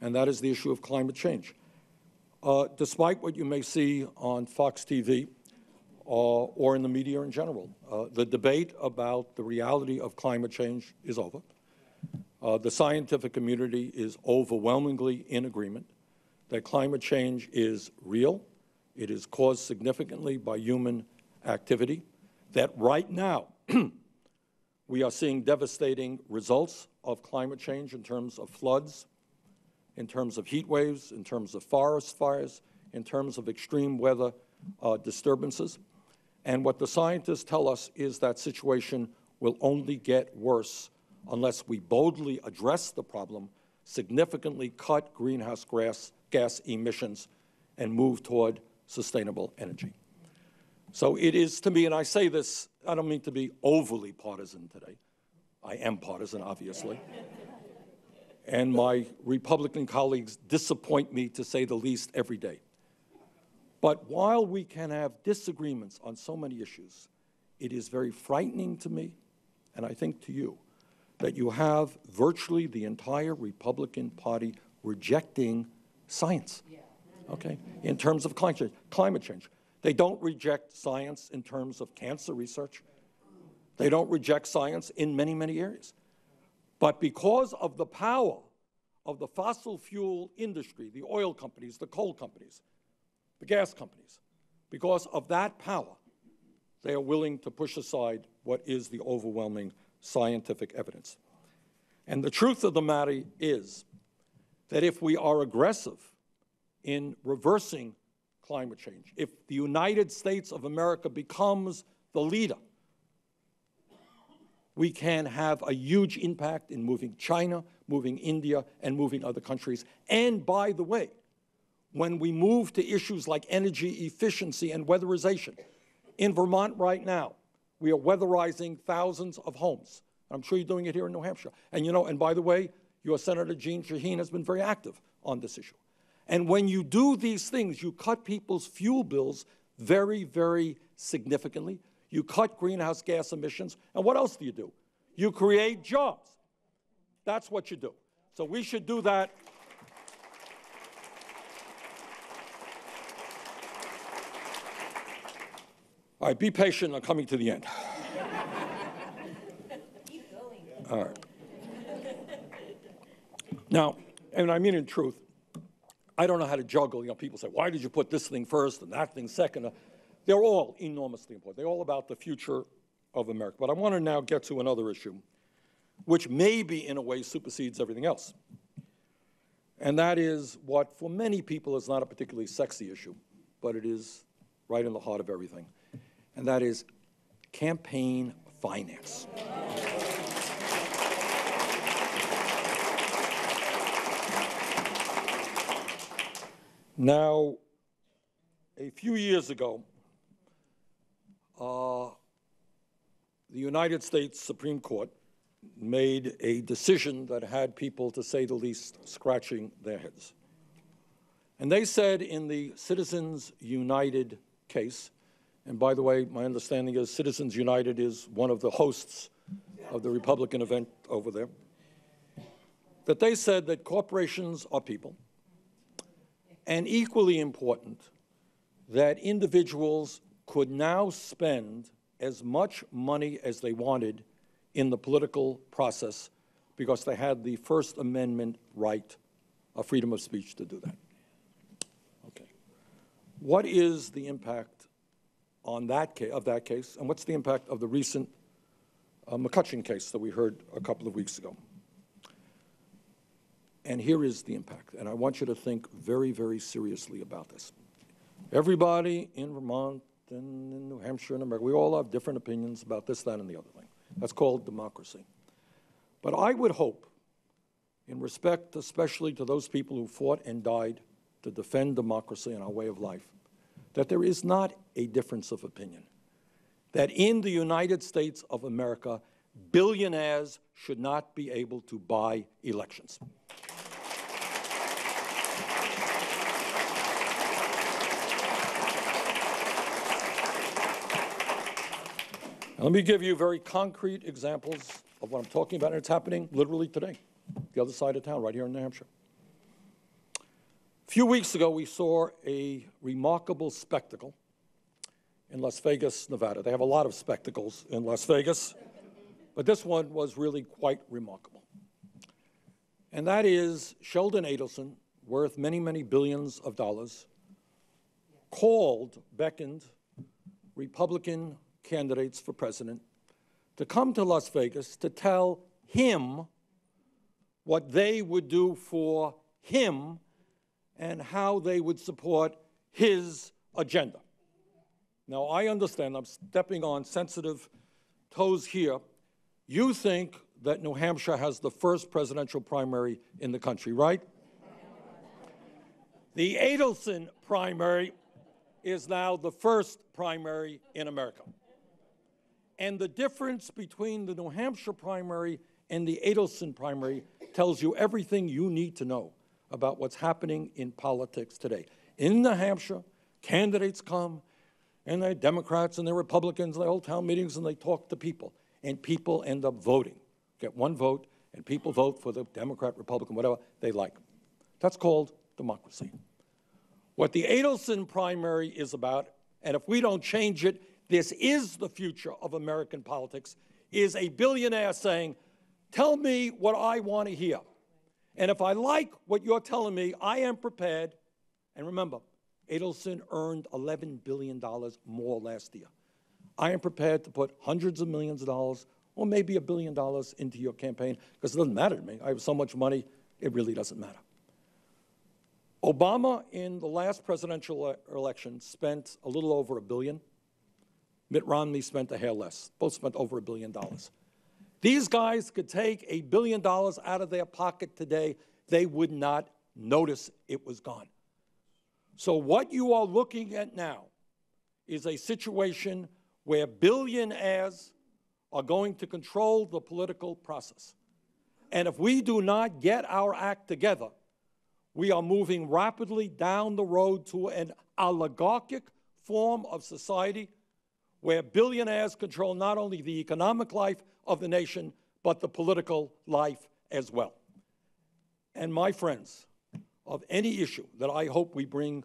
And that is the issue of climate change. Despite what you may see on Fox TV or in the media in general, the debate about the reality of climate change is over. The scientific community is overwhelmingly in agreement that climate change is real. It is caused significantly by human activity, that right now we are seeing devastating results of climate change in terms of floods, in terms of heat waves, in terms of forest fires, in terms of extreme weather disturbances. And what the scientists tell us is that situation will only get worse unless we boldly address the problem, significantly cut greenhouse gas emissions, and move toward sustainable energy. So it is to me, and I say this, I don't mean to be overly partisan today. I am partisan, obviously. And my Republican colleagues disappoint me, to say the least, every day. But while we can have disagreements on so many issues, it is very frightening to me, and I think to you, that you have virtually the entire Republican Party rejecting science, okay, in terms of climate change. They don't reject science in terms of cancer research. They don't reject science in many, many areas. But because of the power of the fossil fuel industry, the oil companies, the coal companies, the gas companies, because of that power, they are willing to push aside what is the overwhelming scientific evidence. And the truth of the matter is that if we are aggressive in reversing climate change, if the United States of America becomes the leader, we can have a huge impact in moving China, moving India, and moving other countries. And by the way, when we move to issues like energy efficiency and weatherization, in Vermont right now, we are weatherizing thousands of homes, I'm sure you're doing it here in New Hampshire. And you know, and by the way, your Senator Jeanne Shaheen has been very active on this issue. And when you do these things, you cut people's fuel bills very, very significantly. You cut greenhouse gas emissions. And what else do? You create jobs. That's what you do. So we should do that. All right, be patient. I'm coming to the end. Keep going. All right. Now, and I mean in truth, I don't know how to juggle. You know, people say, why did you put this thing first and that thing second? They're all enormously important. They're all about the future of America. But I want to now get to another issue, which maybe in a way supersedes everything else. And that is what for many people is not a particularly sexy issue, but it is right in the heart of everything. And that is campaign finance. Now, a few years ago, the United States Supreme Court made a decision that had people, to say the least, scratching their heads. And they said in the Citizens United case, and by the way, my understanding is Citizens United is one of the hosts of the Republican event over there, that they said that corporations are people, and equally important, that individuals could now spend as much money as they wanted in the political process because they had the First Amendment right of freedom of speech to do that. Okay. What is the impact on that case, and what's the impact of the recent McCutcheon case that we heard a couple of weeks ago? And here is the impact, and I want you to think very, very seriously about this. Everybody in Vermont and in New Hampshire and America, we all have different opinions about this, that, and the other thing. That's called democracy. But I would hope, in respect especially to those people who fought and died to defend democracy and our way of life, that there is not a difference of opinion. That in the United States of America, billionaires should not be able to buy elections. Let me give you very concrete examples of what I'm talking about, and it's happening literally today, the other side of town, right here in New Hampshire. A few weeks ago, we saw a remarkable spectacle in Las Vegas, Nevada. They have a lot of spectacles in Las Vegas, but this one was really quite remarkable. And that is Sheldon Adelson, worth many, many billions of dollars, beckoned Republican candidates for president to come to Las Vegas to tell him what they would do for him and how they would support his agenda. Now, I understand I'm stepping on sensitive toes here. You think that New Hampshire has the first presidential primary in the country, right? The Adelson primary is now the first primary in America. And the difference between the New Hampshire primary and the Adelson primary tells you everything you need to know about what's happening in politics today. In New Hampshire, candidates come, and they're Democrats and they're Republicans, and they hold town meetings and they talk to people, and people end up voting. Get one vote, and people vote for the Democrat, Republican, whatever they like. That's called democracy. What the Adelson primary is about, and if we don't change it, this is the future of American politics, is a billionaire saying, tell me what I want to hear. And if I like what you're telling me, I am prepared. And remember, Adelson earned $11 billion more last year. I am prepared to put hundreds of millions of dollars or maybe $1 billion into your campaign, because it doesn't matter to me. I have so much money, it really doesn't matter. Obama, in the last presidential election, spent a little over $1 billion. Mitt Romney spent a hair less. Both spent over $1 billion. These guys could take $1 billion out of their pocket today. They would not notice it was gone. So what you are looking at now is a situation where billionaires are going to control the political process. And if we do not get our act together, we are moving rapidly down the road to an oligarchic form of society where billionaires control not only the economic life of the nation, but the political life as well. And my friends, of any issue that I hope we bring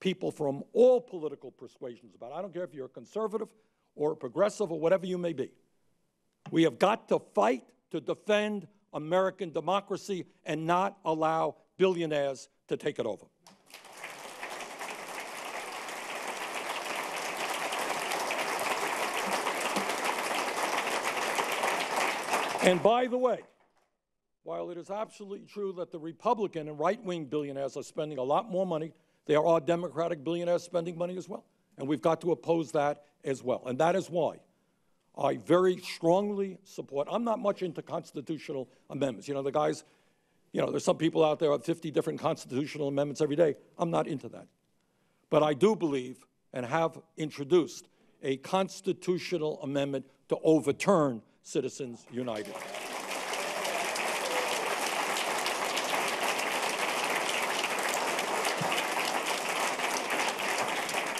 people from all political persuasions about, I don't care if you're a conservative or a progressive or whatever you may be, we have got to fight to defend American democracy and not allow billionaires to take it over. And by the way, while it is absolutely true that the Republican and right-wing billionaires are spending a lot more money, there are Democratic billionaires spending money as well. And we've got to oppose that as well. And that is why I very strongly support, I'm not much into constitutional amendments. You know, the guys, you know, there's some people out there who have 50 different constitutional amendments every day. I'm not into that. But I do believe and have introduced a constitutional amendment to overturn Citizens United.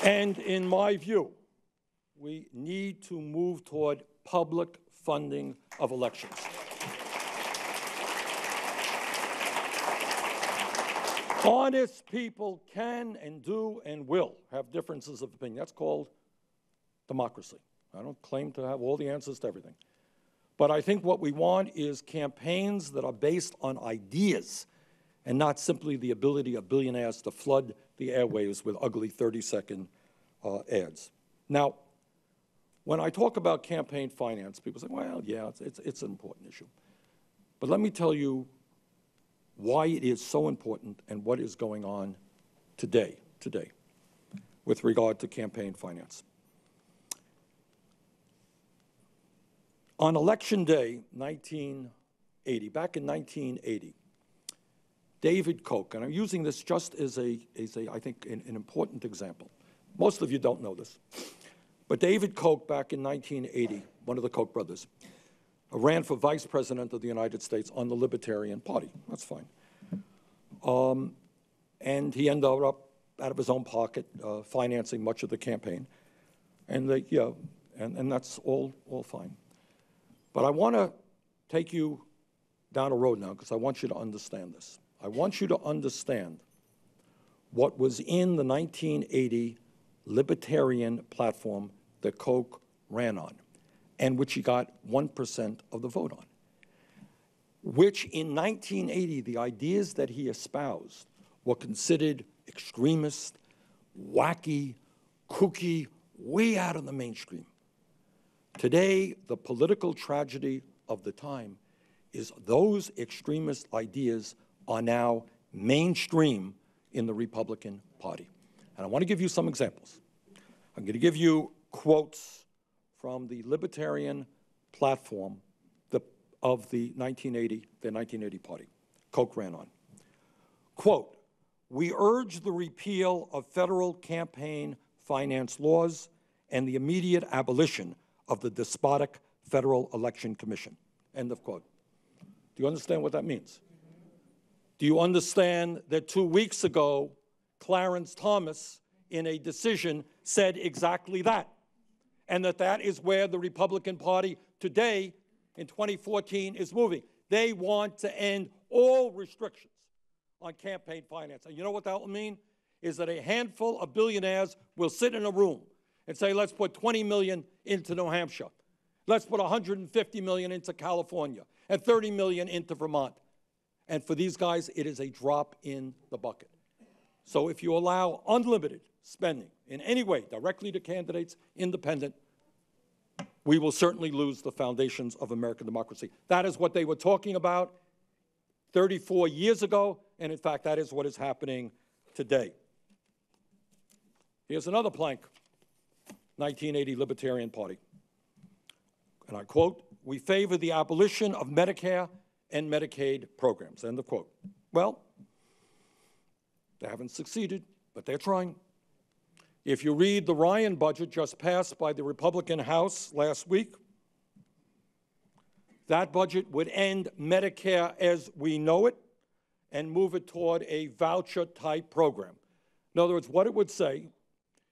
And in my view, we need to move toward public funding of elections. Honest people can and do and will have differences of opinion. That's called democracy. I don't claim to have all the answers to everything. But I think what we want is campaigns that are based on ideas and not simply the ability of billionaires to flood the airwaves with ugly 30-second ads. Now, when I talk about campaign finance, people say, well, yeah, it's an important issue. But let me tell you why it is so important and what is going on today with regard to campaign finance. On Election Day, 1980, back in 1980, David Koch, and I'm using this just as I think, an important example. Most of you don't know this. But David Koch, back in 1980, one of the Koch brothers, ran for vice president of the United States on the Libertarian Party. That's fine. And he ended up, out of his own pocket, financing much of the campaign. And, and that's all fine. But I want to take you down a road now because I want you to understand this. I want you to understand what was in the 1980 Libertarian platform that Koch ran on, and which he got 1% of the vote on, which in 1980, the ideas that he espoused were considered extremist, wacky, kooky, way out of the mainstream. Today, the political tragedy of the time is those extremist ideas are now mainstream in the Republican Party. And I want to give you some examples. I'm going to give you quotes from the Libertarian platform of the 1980 party. Koch ran on. Quote, "We urge the repeal of federal campaign finance laws and the immediate abolition of the despotic Federal Election Commission." End of quote. Do you understand what that means? Do you understand that 2 weeks ago, Clarence Thomas, in a decision, said exactly that? And that is where the Republican Party today, in 2014, is moving. They want to end all restrictions on campaign finance. And you know what that will mean? Is that a handful of billionaires will sit in a room and say, let's put 20 million into New Hampshire. Let's put 150 million into California and 30 million into Vermont. And for these guys, it is a drop in the bucket. So if you allow unlimited spending in any way, directly to candidates, independent, we will certainly lose the foundations of American democracy. That is what they were talking about 34 years ago, and in fact, that is what is happening today. Here's another plank, 1980 Libertarian Party. And I quote, "We favor the abolition of Medicare and Medicaid programs." End of quote. Well, they haven't succeeded, but they're trying. If you read the Ryan budget just passed by the Republican House last week, That budget would end Medicare as we know it and move it toward a voucher-type program. In other words, what it would say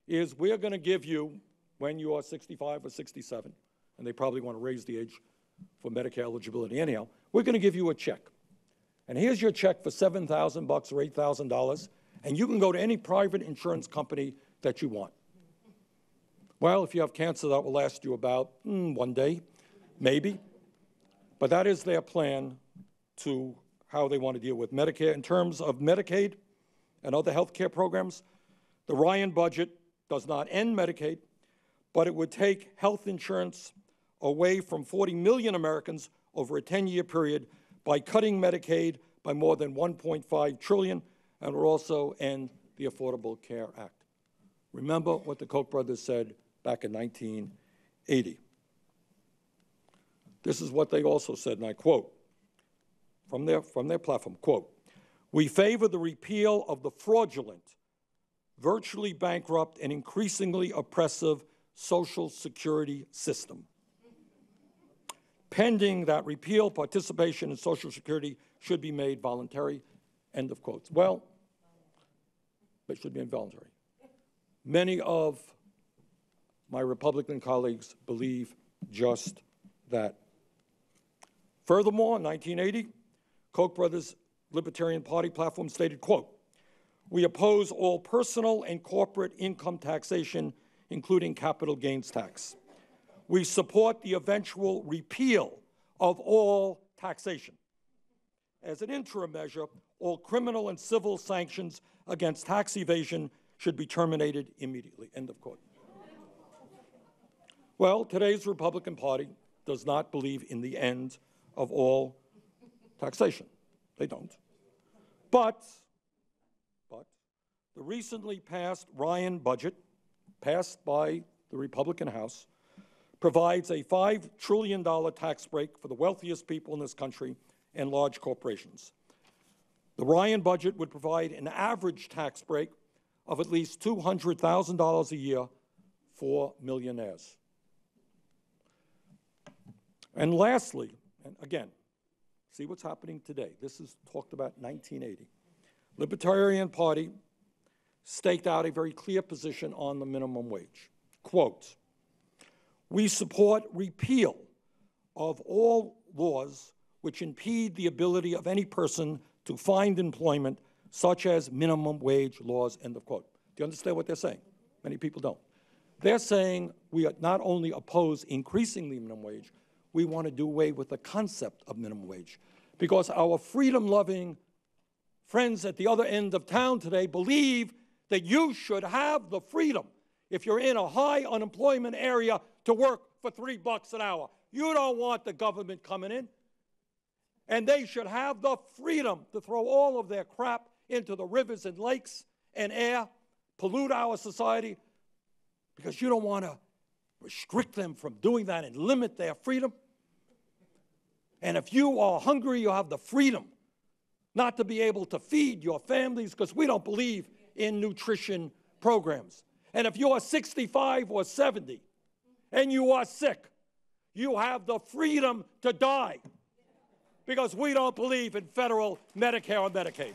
is we're going to give you, when you are 65 or 67, and they probably want to raise the age for Medicare eligibility anyhow, we're going to give you a check. And here's your check for $7,000 or $8,000, and you can go to any private insurance company that you want. Well, if you have cancer, that will last you about 1 day, maybe. But that is their plan to how they want to deal with Medicare. In terms of Medicaid and other health care programs, the Ryan budget does not end Medicaid, but it would take health insurance away from 40 million Americans over a 10-year period by cutting Medicaid by more than $1.5 trillion, and would also end the Affordable Care Act. Remember what the Koch brothers said back in 1980. This is what they also said, and I quote from their platform, quote, "We favor the repeal of the fraudulent, virtually bankrupt, and increasingly oppressive Social Security system. Pending that repeal, participation in Social Security should be made voluntary," end of quotes. Well, it should be involuntary. Many of my Republican colleagues believe just that. Furthermore, in 1980, Koch brothers' Libertarian Party platform stated, quote, "We oppose all personal and corporate income taxation, including capital gains tax. We support the eventual repeal of all taxation. As an interim measure, all criminal and civil sanctions against tax evasion should be terminated immediately," end of quote. Well, today's Republican Party does not believe in the end of all taxation. They don't. But the recently passed Ryan budget, passed by the Republican House, provides a $5 trillion tax break for the wealthiest people in this country and large corporations. The Ryan budget would provide an average tax break of at least $200,000 a year for millionaires. And lastly, and again, see what's happening today. This is talked about in 1980. Libertarian Party staked out a very clear position on the minimum wage. Quote, "We support repeal of all laws which impede the ability of any person to find employment, such as minimum wage laws," end of quote. Do you understand what they're saying? Many people don't. They're saying we not only oppose increasing the minimum wage, we want to do away with the concept of minimum wage, because our freedom-loving friends at the other end of town today believe that you should have the freedom, if you're in a high unemployment area, to work for $3 an hour. You don't want the government coming in. And they should have the freedom to throw all of their crap into the rivers and lakes and air, pollute our society, because you don't want to restrict them from doing that and limit their freedom. And if you are hungry, you have the freedom not to be able to feed your families, because we don't believe in nutrition programs. And if you are 65 or 70 and you are sick, you have the freedom to die, because we don't believe in federal Medicare or Medicaid.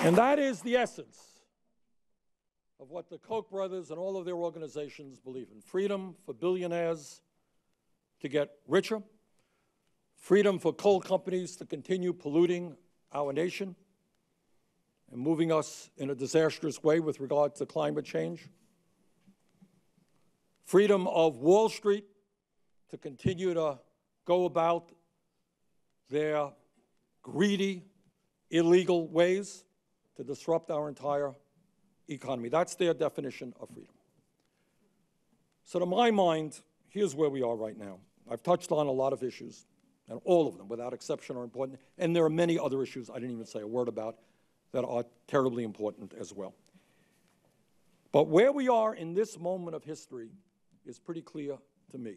And that is the essence of what the Koch brothers and all of their organizations believe in. Freedom for billionaires to get richer, freedom for coal companies to continue polluting our nation and moving us in a disastrous way with regard to climate change, freedom of Wall Street to continue to go about their greedy, illegal ways to disrupt our entire economy. That's their definition of freedom. So to my mind, here's where we are right now. I've touched on a lot of issues. and all of them, without exception, are important. And there are many other issues I didn't even say a word about that are terribly important as well. But where we are in this moment of history is pretty clear to me.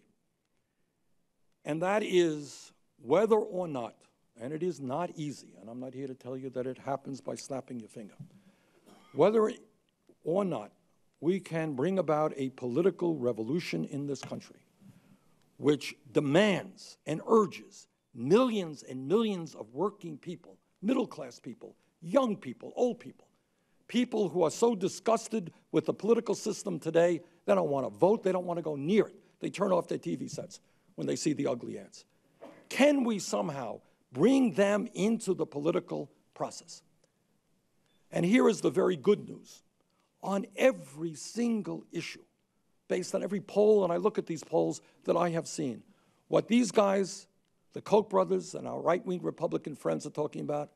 And that is whether or not, and it is not easy, and I'm not here to tell you that it happens by snapping your finger, whether or not we can bring about a political revolution in this country which demands and urges millions and millions of working people, middle-class people, young people, old people, people who are so disgusted with the political system today, they don't want to vote, they don't want to go near it. They turn off their TV sets when they see the ugly ads. Can we somehow bring them into the political process? And here is the very good news. On every single issue, based on every poll, and I look at these polls that I have seen, what these guys, the Koch brothers and our right-wing Republican friends are talking about,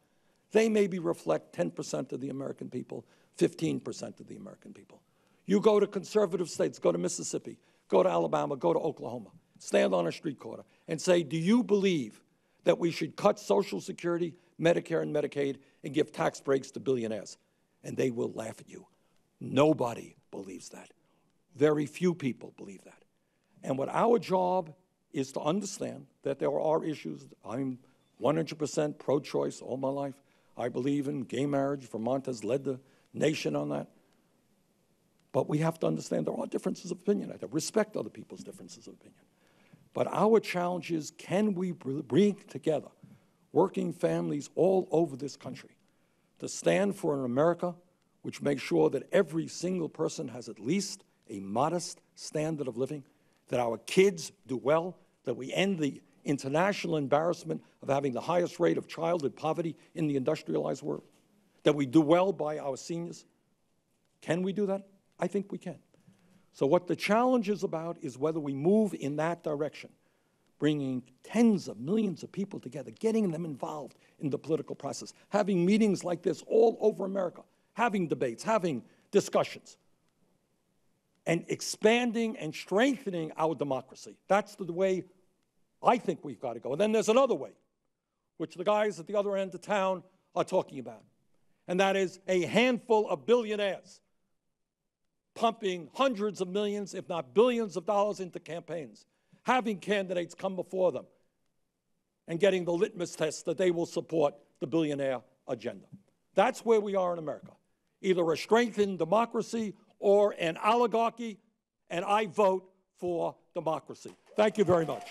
they maybe reflect 10% of the American people, 15% of the American people. You go to conservative states, go to Mississippi, go to Alabama, go to Oklahoma, stand on a street corner and say, do you believe that we should cut Social Security, Medicare, and Medicaid and give tax breaks to billionaires? And they will laugh at you. Nobody believes that. Very few people believe that. And what our job is to understand that there are issues. I'm 100% pro-choice all my life. I believe in gay marriage. Vermont has led the nation on that. But we have to understand there are differences of opinion. I have to respect other people's differences of opinion. But our challenge is, can we bring together working families all over this country to stand for an America which makes sure that every single person has at least a modest standard of living, that our kids do well, that we end the international embarrassment of having the highest rate of childhood poverty in the industrialized world, that we do well by our seniors? Can we do that? I think we can. So what the challenge is about is whether we move in that direction, bringing tens of millions of people together, getting them involved in the political process, having meetings like this all over America, having debates, having discussions, and expanding and strengthening our democracy. That's the way I think we've got to go. And then there's another way, which the guys at the other end of town are talking about, and that is a handful of billionaires pumping hundreds of millions, if not billions of dollars into campaigns, having candidates come before them and getting the litmus test that they will support the billionaire agenda. That's where we are in America. Either a strengthened democracy or an oligarchy, and I vote for democracy. Thank you very much.